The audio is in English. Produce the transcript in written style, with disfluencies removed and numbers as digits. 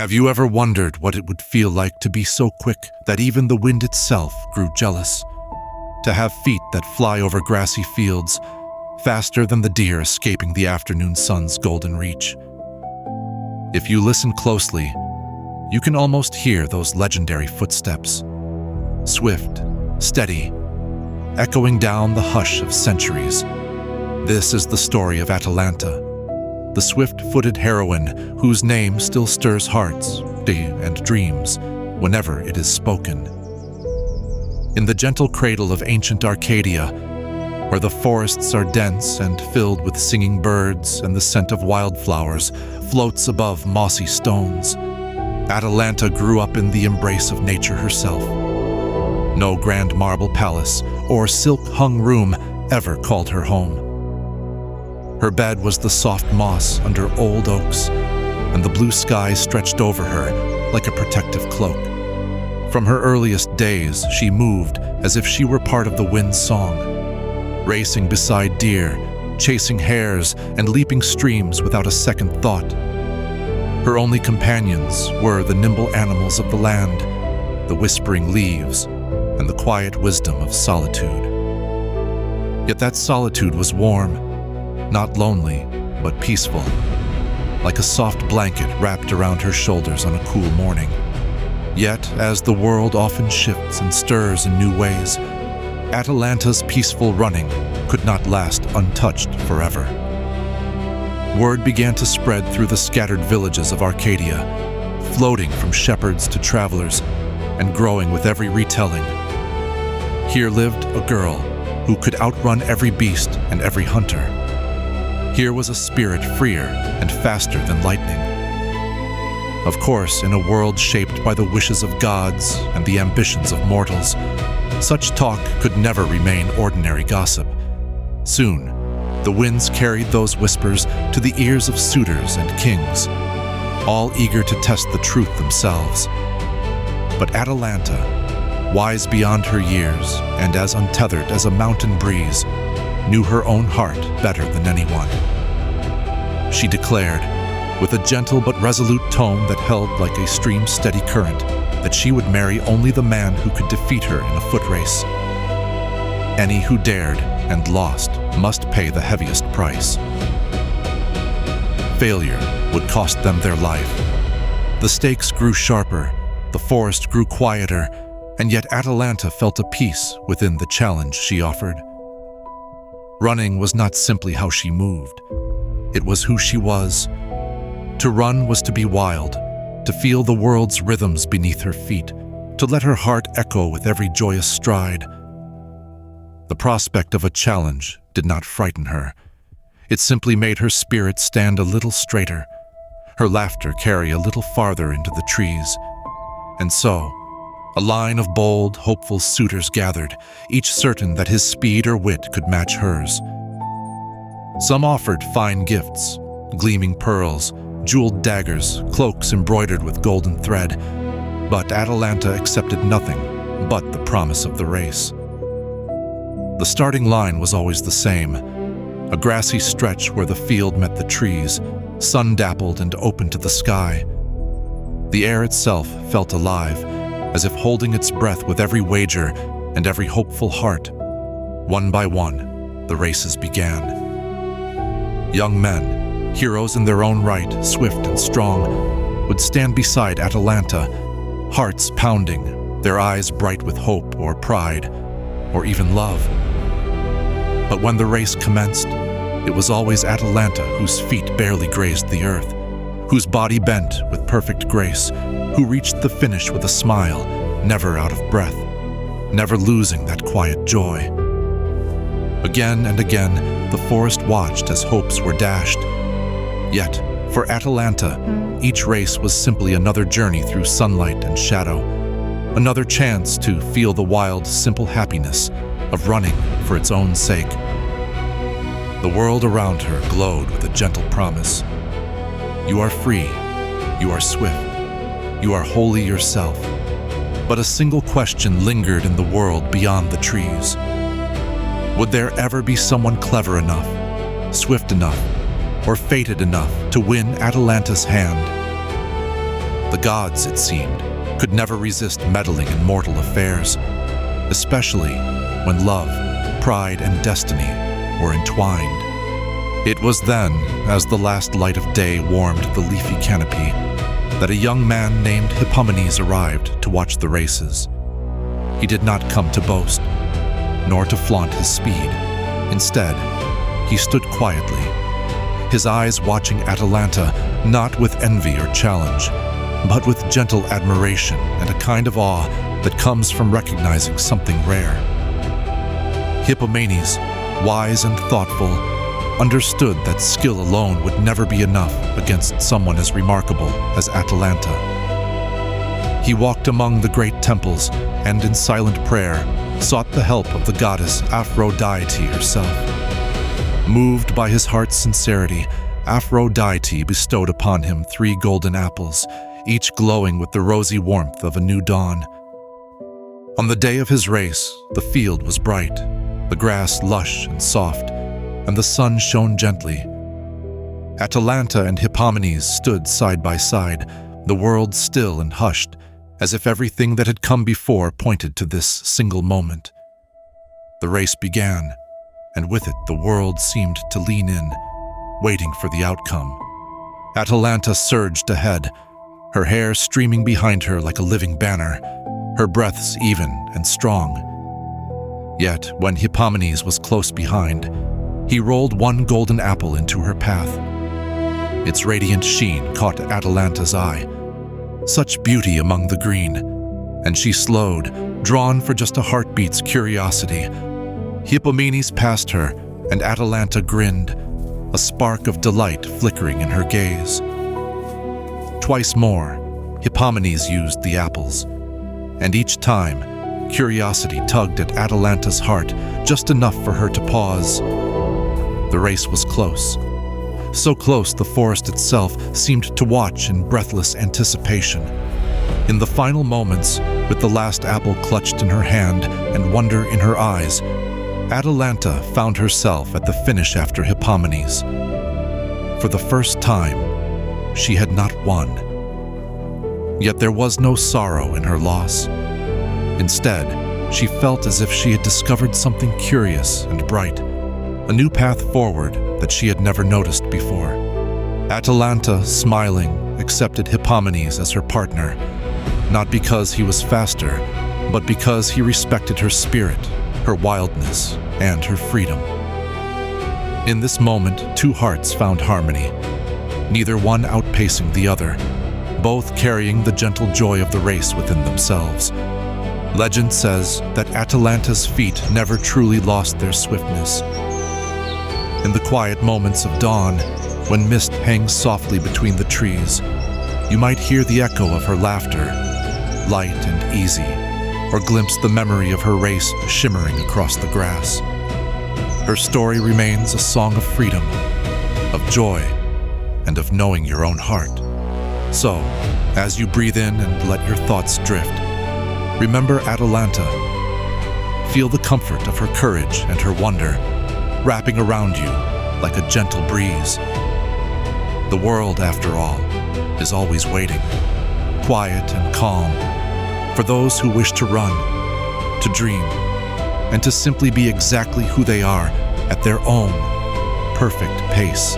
Have you ever wondered what it would feel like to be so quick that even the wind itself grew jealous? To have feet that fly over grassy fields, faster than the deer escaping the afternoon sun's golden reach. If you listen closely, you can almost hear those legendary footsteps. Swift, steady, echoing down the hush of centuries. This is the story of Atalanta, the swift-footed heroine whose name still stirs hearts and dreams whenever it is spoken. In the gentle cradle of ancient Arcadia, where the forests are dense and filled with singing birds and the scent of wildflowers floats above mossy stones, Atalanta grew up in the embrace of nature herself. No grand marble palace or silk-hung room ever called her home. Her bed was the soft moss under old oaks, and the blue sky stretched over her like a protective cloak. From her earliest days, she moved as if she were part of the wind's song, racing beside deer, chasing hares, and leaping streams without a second thought. Her only companions were the nimble animals of the land, the whispering leaves, and the quiet wisdom of solitude. Yet that solitude was warm, not lonely, but peaceful, like a soft blanket wrapped around her shoulders on a cool morning. Yet, as the world often shifts and stirs in new ways, Atalanta's peaceful running could not last untouched forever. Word began to spread through the scattered villages of Arcadia, floating from shepherds to travelers, and growing with every retelling. Here lived a girl who could outrun every beast and every hunter. Here was a spirit freer and faster than lightning. Of course, in a world shaped by the wishes of gods and the ambitions of mortals, such talk could never remain ordinary gossip. Soon, the winds carried those whispers to the ears of suitors and kings, all eager to test the truth themselves. But Atalanta, wise beyond her years and as untethered as a mountain breeze, knew her own heart better than anyone. She declared, with a gentle but resolute tone that held like a stream's steady current, that she would marry only the man who could defeat her in a foot race. Any who dared and lost must pay the heaviest price. Failure would cost them their life. The stakes grew sharper, the forest grew quieter, and yet Atalanta felt a peace within the challenge she offered. Running was not simply how she moved. It was who she was. To run was to be wild, to feel the world's rhythms beneath her feet, to let her heart echo with every joyous stride. The prospect of a challenge did not frighten her. It simply made her spirit stand a little straighter, her laughter carry a little farther into the trees. And so, a line of bold, hopeful suitors gathered, each certain that his speed or wit could match hers. Some offered fine gifts, gleaming pearls, jeweled daggers, cloaks embroidered with golden thread, but Atalanta accepted nothing but the promise of the race. The starting line was always the same, a grassy stretch where the field met the trees, sun-dappled and open to the sky. The air itself felt alive, as if holding its breath with every wager and every hopeful heart. One by one, the races began. Young men, heroes in their own right, swift and strong, would stand beside Atalanta, hearts pounding, their eyes bright with hope or pride, or even love. But when the race commenced, it was always Atalanta whose feet barely grazed the earth, whose body bent with perfect grace, who reached the finish with a smile, never out of breath, never losing that quiet joy. Again and again, the forest watched as hopes were dashed. Yet, for Atalanta, each race was simply another journey through sunlight and shadow, another chance to feel the wild, simple happiness of running for its own sake. The world around her glowed with a gentle promise. You are free, you are swift, you are wholly yourself. But a single question lingered in the world beyond the trees. Would there ever be someone clever enough, swift enough, or fated enough to win Atalanta's hand? The gods, it seemed, could never resist meddling in mortal affairs, especially when love, pride, and destiny were entwined. It was then, as the last light of day warmed the leafy canopy, that a young man named Hippomenes arrived to watch the races. He did not come to boast, nor to flaunt his speed. Instead, he stood quietly, his eyes watching Atalanta not with envy or challenge, but with gentle admiration and a kind of awe that comes from recognizing something rare. Hippomenes, wise and thoughtful, understood that skill alone would never be enough against someone as remarkable as Atalanta. He walked among the great temples and in silent prayer sought the help of the goddess Aphrodite herself. Moved by his heart's sincerity, Aphrodite bestowed upon him 3 golden apples, each glowing with the rosy warmth of a new dawn. On the day of his race, the field was bright, the grass lush and soft, and the sun shone gently. Atalanta and Hippomenes stood side by side, the world still and hushed, as if everything that had come before pointed to this single moment. The race began, and with it the world seemed to lean in, waiting for the outcome. Atalanta surged ahead, her hair streaming behind her like a living banner, her breaths even and strong. Yet, when Hippomenes was close behind, he rolled 1 golden apple into her path. Its radiant sheen caught Atalanta's eye. Such beauty among the green, and she slowed, drawn for just a heartbeat's curiosity. Hippomenes passed her, and Atalanta grinned, a spark of delight flickering in her gaze. Twice more, Hippomenes used the apples, and each time, curiosity tugged at Atalanta's heart just enough for her to pause. The race was close. So close the forest itself seemed to watch in breathless anticipation. In the final moments, with the last apple clutched in her hand and wonder in her eyes, Atalanta found herself at the finish after Hippomenes. For the first time, she had not won. Yet there was no sorrow in her loss. Instead, she felt as if she had discovered something curious and bright, a new path forward that she had never noticed before. Atalanta, smiling, accepted Hippomenes as her partner, not because he was faster, but because he respected her spirit, her wildness, and her freedom. In this moment, 2 hearts found harmony, neither one outpacing the other, both carrying the gentle joy of the race within themselves. Legend says that Atalanta's feet never truly lost their swiftness. In the quiet moments of dawn, when mist hangs softly between the trees, you might hear the echo of her laughter, light and easy, or glimpse the memory of her race shimmering across the grass. Her story remains a song of freedom, of joy, and of knowing your own heart. So, as you breathe in and let your thoughts drift, remember Atalanta. Feel the comfort of her courage and her wonder, wrapping around you like a gentle breeze. The world, after all, is always waiting, quiet and calm, for those who wish to run, to dream, and to simply be exactly who they are at their own perfect pace.